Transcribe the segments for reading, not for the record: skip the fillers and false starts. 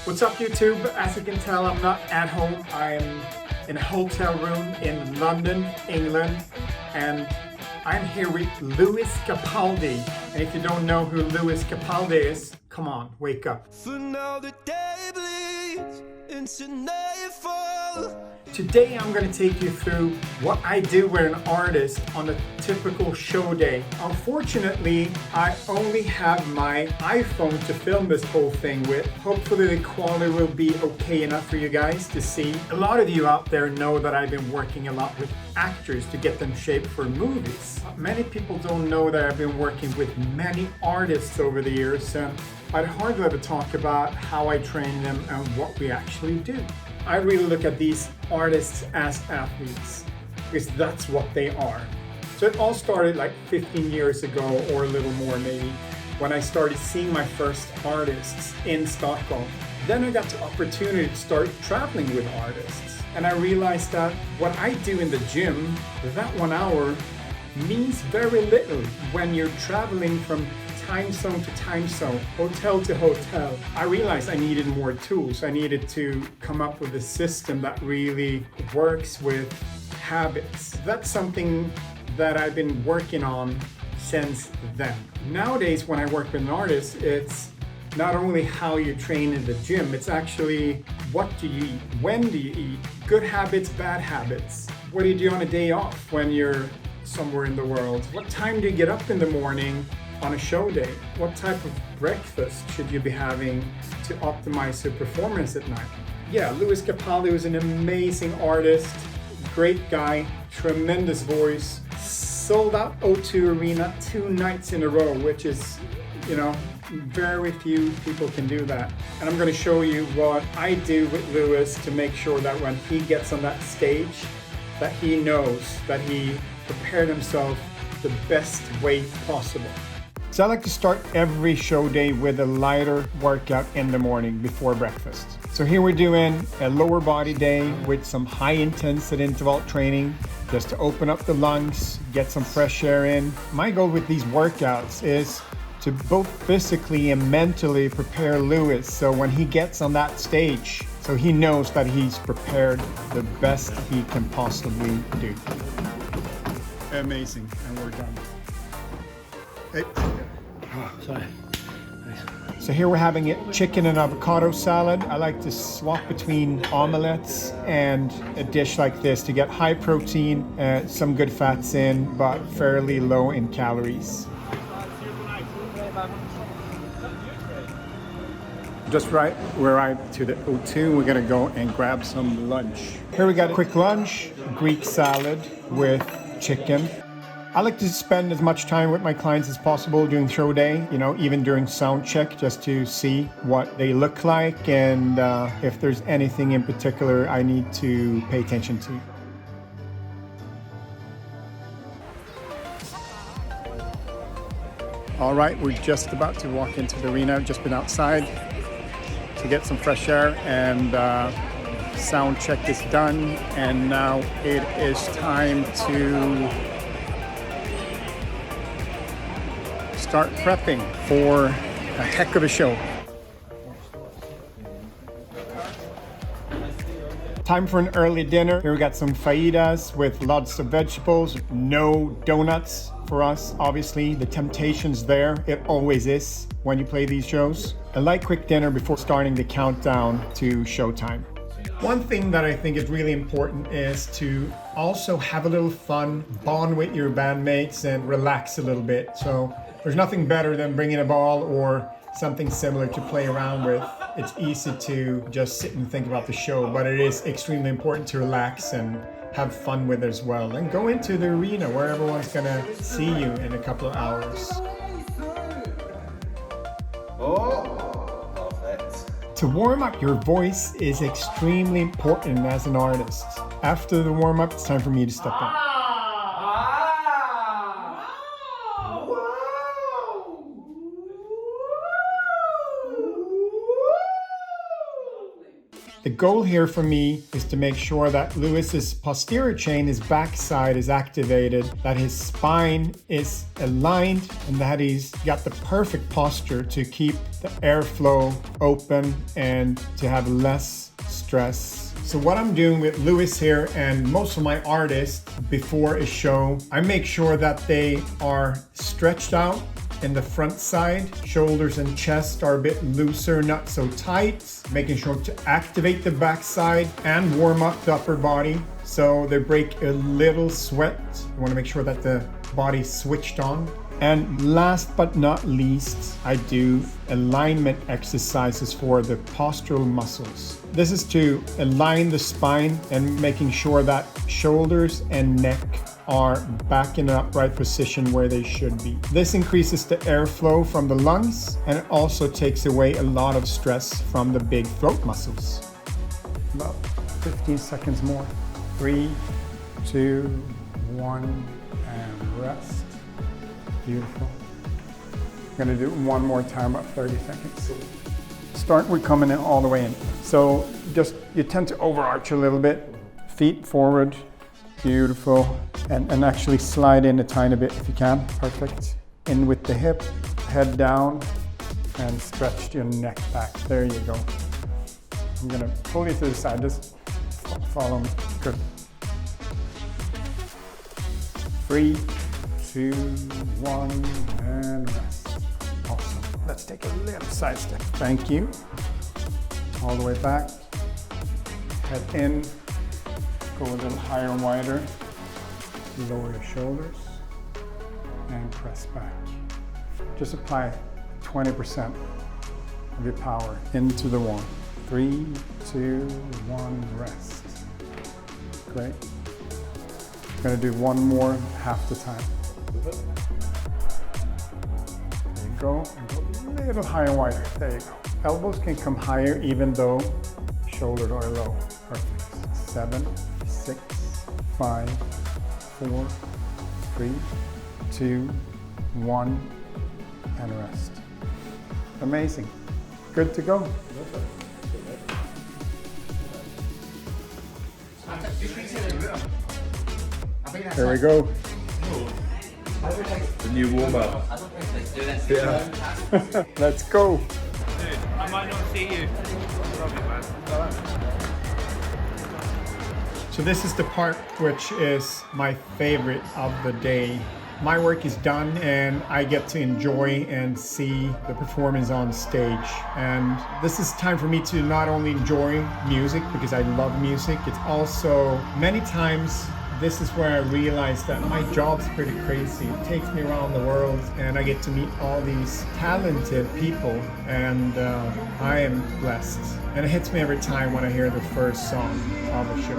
What's up YouTube? As you can tell, I'm not at home. I'm in a hotel room in London, England, and I'm here with Lewis Capaldi. And if you don't know who Lewis Capaldi is, come on, wake up. For now the day bleeds into nightfall. Today I'm going to take you through what I do with an artist on a typical show day. Unfortunately, I only have my iPhone to film this whole thing with. Hopefully the quality will be okay enough for you guys to see. A lot of you out there know that I've been working a lot with actors to get them shaped for movies. Many people don't know that I've been working with many artists over the years, and I'd hardly ever talk about how I train them and what we actually do. I really look at these artists as athletes because that's what they are. So it all started like 15 years ago or a little more maybe when I started seeing my first artists in Stockholm. Then I got the opportunity to start traveling with artists, and I realized that what I do in the gym, that 1 hour, means very little when you're traveling from time zone to time zone, hotel to hotel. I realized I needed more tools. I needed to come up with a system that really works with habits. That's something that I've been working on since then. Nowadays, when I work with an artist, it's not only how you train in the gym, it's actually what do you eat, when do you eat, good habits, bad habits. What do you do on a day off when you're somewhere in the world? What time do you get up in the morning on a show day? What type of breakfast should you be having to optimize your performance at night? Yeah, Lewis Capaldi was an amazing artist, great guy, tremendous voice, sold out O2 Arena 2 nights in a row, which is, very few people can do that. And I'm going to show you what I do with Lewis to make sure that when he gets on that stage, that he knows that he prepared himself the best way possible. So I like to start every show day with a lighter workout in the morning before breakfast. So here we're doing a lower body day with some high intensity interval training just to open up the lungs, get some fresh air in. My goal with these workouts is to both physically and mentally prepare Lewis so when he gets on that stage, so he knows that he's prepared the best he can possibly do. Amazing, and we're done. Hey. Oh, sorry. So here we're having a chicken and avocado salad. I like to swap between omelets and a dish like this to get high protein, some good fats in, but fairly low in calories. Just right, we arrived to the O2. We're gonna go and grab some lunch. Here we got a quick lunch, Greek salad with chicken. I like to spend as much time with my clients as possible during show day, even during sound check, just to see what they look like and if there's anything in particular I need to pay attention to. All right, we're just about to walk into the arena. I've just been outside to get some fresh air, and sound check is done, and now it is time to start prepping for a heck of a show. Time for an early dinner. Here we got some fajitas with lots of vegetables, no donuts for us. Obviously, the temptation's there. It always is when you play these shows. A light quick dinner before starting the countdown to showtime. One thing that I think is really important is to also have a little fun, bond with your bandmates, and relax a little bit. So there's nothing better than bringing a ball or something similar to play around with. It's easy to just sit and think about the show, but it is extremely important to relax and have fun with it as well. And go into the arena where everyone's gonna see you in a couple of hours. Oh, perfect. To warm up your voice is extremely important as an artist. After the warm up, it's time for me to step up. The goal here for me is to make sure that Lewis's posterior chain, his backside, is activated, that his spine is aligned, and that he's got the perfect posture to keep the airflow open and to have less stress. So what I'm doing with Lewis here and most of my artists before a show, I make sure that they are stretched out in the front side. Shoulders and chest are a bit looser, not so tight. Making sure to activate the back side and warm up the upper body so they break a little sweat. You want to make sure that the body's switched on. And last but not least, I do alignment exercises for the postural muscles. This is to align the spine and making sure that shoulders and neck are back in an upright position where they should be. This increases the airflow from the lungs, and it also takes away a lot of stress from the big throat muscles. About 15 seconds more. 3, 2, 1, and rest. Beautiful. I'm gonna do it one more time, about 30 seconds. Start with coming in all the way in. So just, you tend to overarch a little bit. Feet forward. Beautiful. And actually slide in a tiny bit if you can. Perfect. In with the hip, head down, and stretch your neck back. There you go. I'm gonna pull you to the side. Just follow me. Good. 3, 2, 1, and rest. Awesome. Let's take a little side step. Thank you. All the way back. Head in. Go a little higher and wider. Lower your shoulders and press back. Just apply 20% of your power into the one. 3, 2, 1, rest. Great. I'm gonna do one more half the time. There you go. And go a little higher and wider. There you go. Elbows can come higher even though shoulders are low. Perfect. 7, 6, 5, 4, 3, 2, 1, and rest. Amazing. Good to go. There we go. The new warm-up. Yeah. Let's go. Dude, I might not see you. So this is the part which is my favorite of the day. My work is done and I get to enjoy and see the performance on stage. And this is time for me to not only enjoy music because I love music, it's also many times this is where I realize that my job's pretty crazy. It takes me around the world and I get to meet all these talented people, and I am blessed. And it hits me every time when I hear the first song of a show.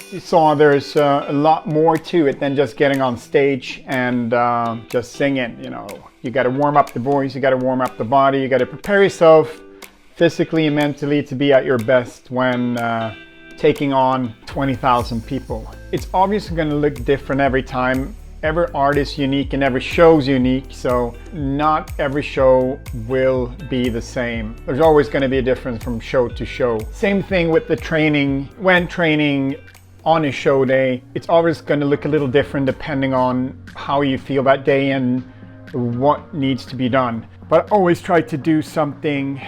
You saw there's a lot more to it than just getting on stage and just singing. You know, you got to warm up the voice, you got to warm up the body, you got to prepare yourself physically and mentally to be at your best when taking on 20,000 people. It's obviously going to look different every time. Every artist is unique and every show is unique, so not every show will be the same. There's always going to be a difference from show to show. Same thing with the training. When training on a show day, it's always going to look a little different depending on how you feel that day and what needs to be done. But I always try to do something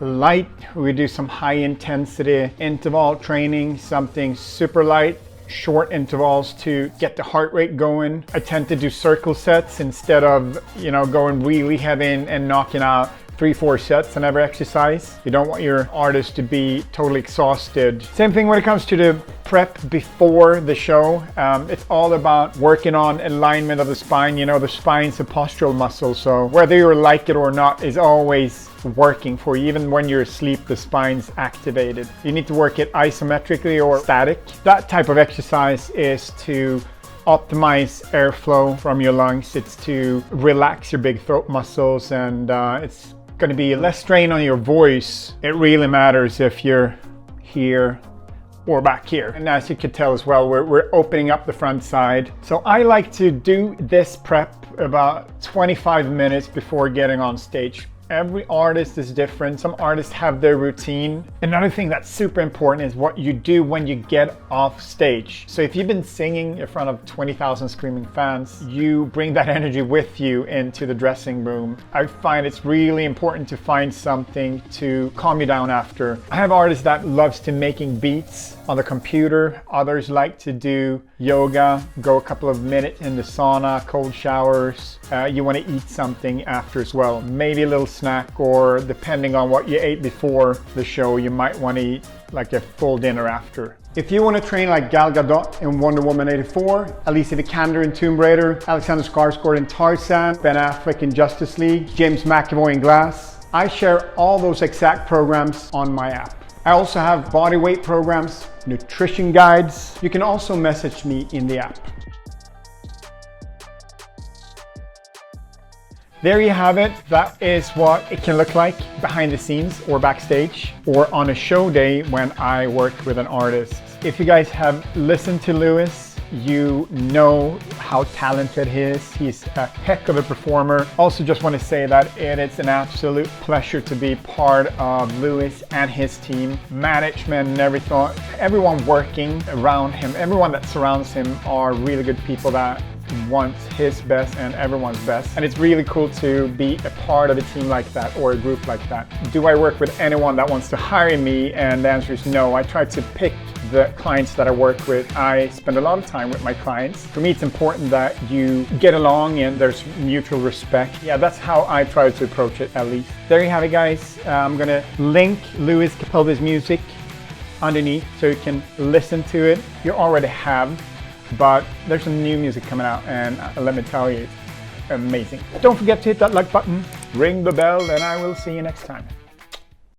light. We do some high intensity interval training, something super light, short intervals to get the heart rate going. I tend to do circle sets instead of, you know, going really heavy and knocking out 3-4 sets on every exercise. You don't want your artist to be totally exhausted. Same thing when it comes to the prep before the show. It's all about working on alignment of the spine. You know, the spine's a postural muscle, so whether you like it or not is always working for you. Even when you're asleep, the spine's activated. You need to work it isometrically or static. That type of exercise is to optimize airflow from your lungs. It's to relax your big throat muscles, and it's going to be less strain on your voice. It really matters if you're here or back here. And as you can tell as well, we're opening up the front side. So I like to do this prep about 25 minutes before getting on stage. Every artist is different. Some artists have their routine. Another thing that's super important is what you do when you get off stage. So if you've been singing in front of 20,000 screaming fans, you bring that energy with you into the dressing room. I find it's really important to find something to calm you down after. I have artists that loves to making beats on the computer. Others like to do yoga, go a couple of minutes in the sauna, cold showers. You want to eat something after as well. Maybe a little snack, or depending on what you ate before the show, you might want to eat like a full dinner after. If you want to train like Gal Gadot in Wonder Woman 84, Alicia Vikander in Tomb Raider, Alexander Skarsgård in Tarzan, Ben Affleck in Justice League, James McAvoy in Glass, I share all those exact programs on my app. I also have body weight programs, nutrition guides. You can also message me in the app. There you have it. That is what it can look like behind the scenes or backstage or on a show day when I work with an artist. If you guys have listened to Lewis, you know how talented he is. He's a heck of a performer. Also just want to say that it is an absolute pleasure to be part of Lewis and his team, management and everything. Everyone working around him, everyone that surrounds him are really good people that wants his best and everyone's best. And it's really cool to be a part of a team like that or a group like that. Do I work with anyone that wants to hire me? And the answer is no. I try to pick the clients that I work with. I spend a lot of time with my clients. For me, it's important that you get along and there's mutual respect. Yeah, that's how I try to approach it, at least. There you have it, guys. I'm gonna link Lewis Capaldis' music underneath so you can listen to it. You already have, but there's some new music coming out, and let me tell you, it's amazing. Don't forget to hit that like button, ring the bell, and I will see you next time.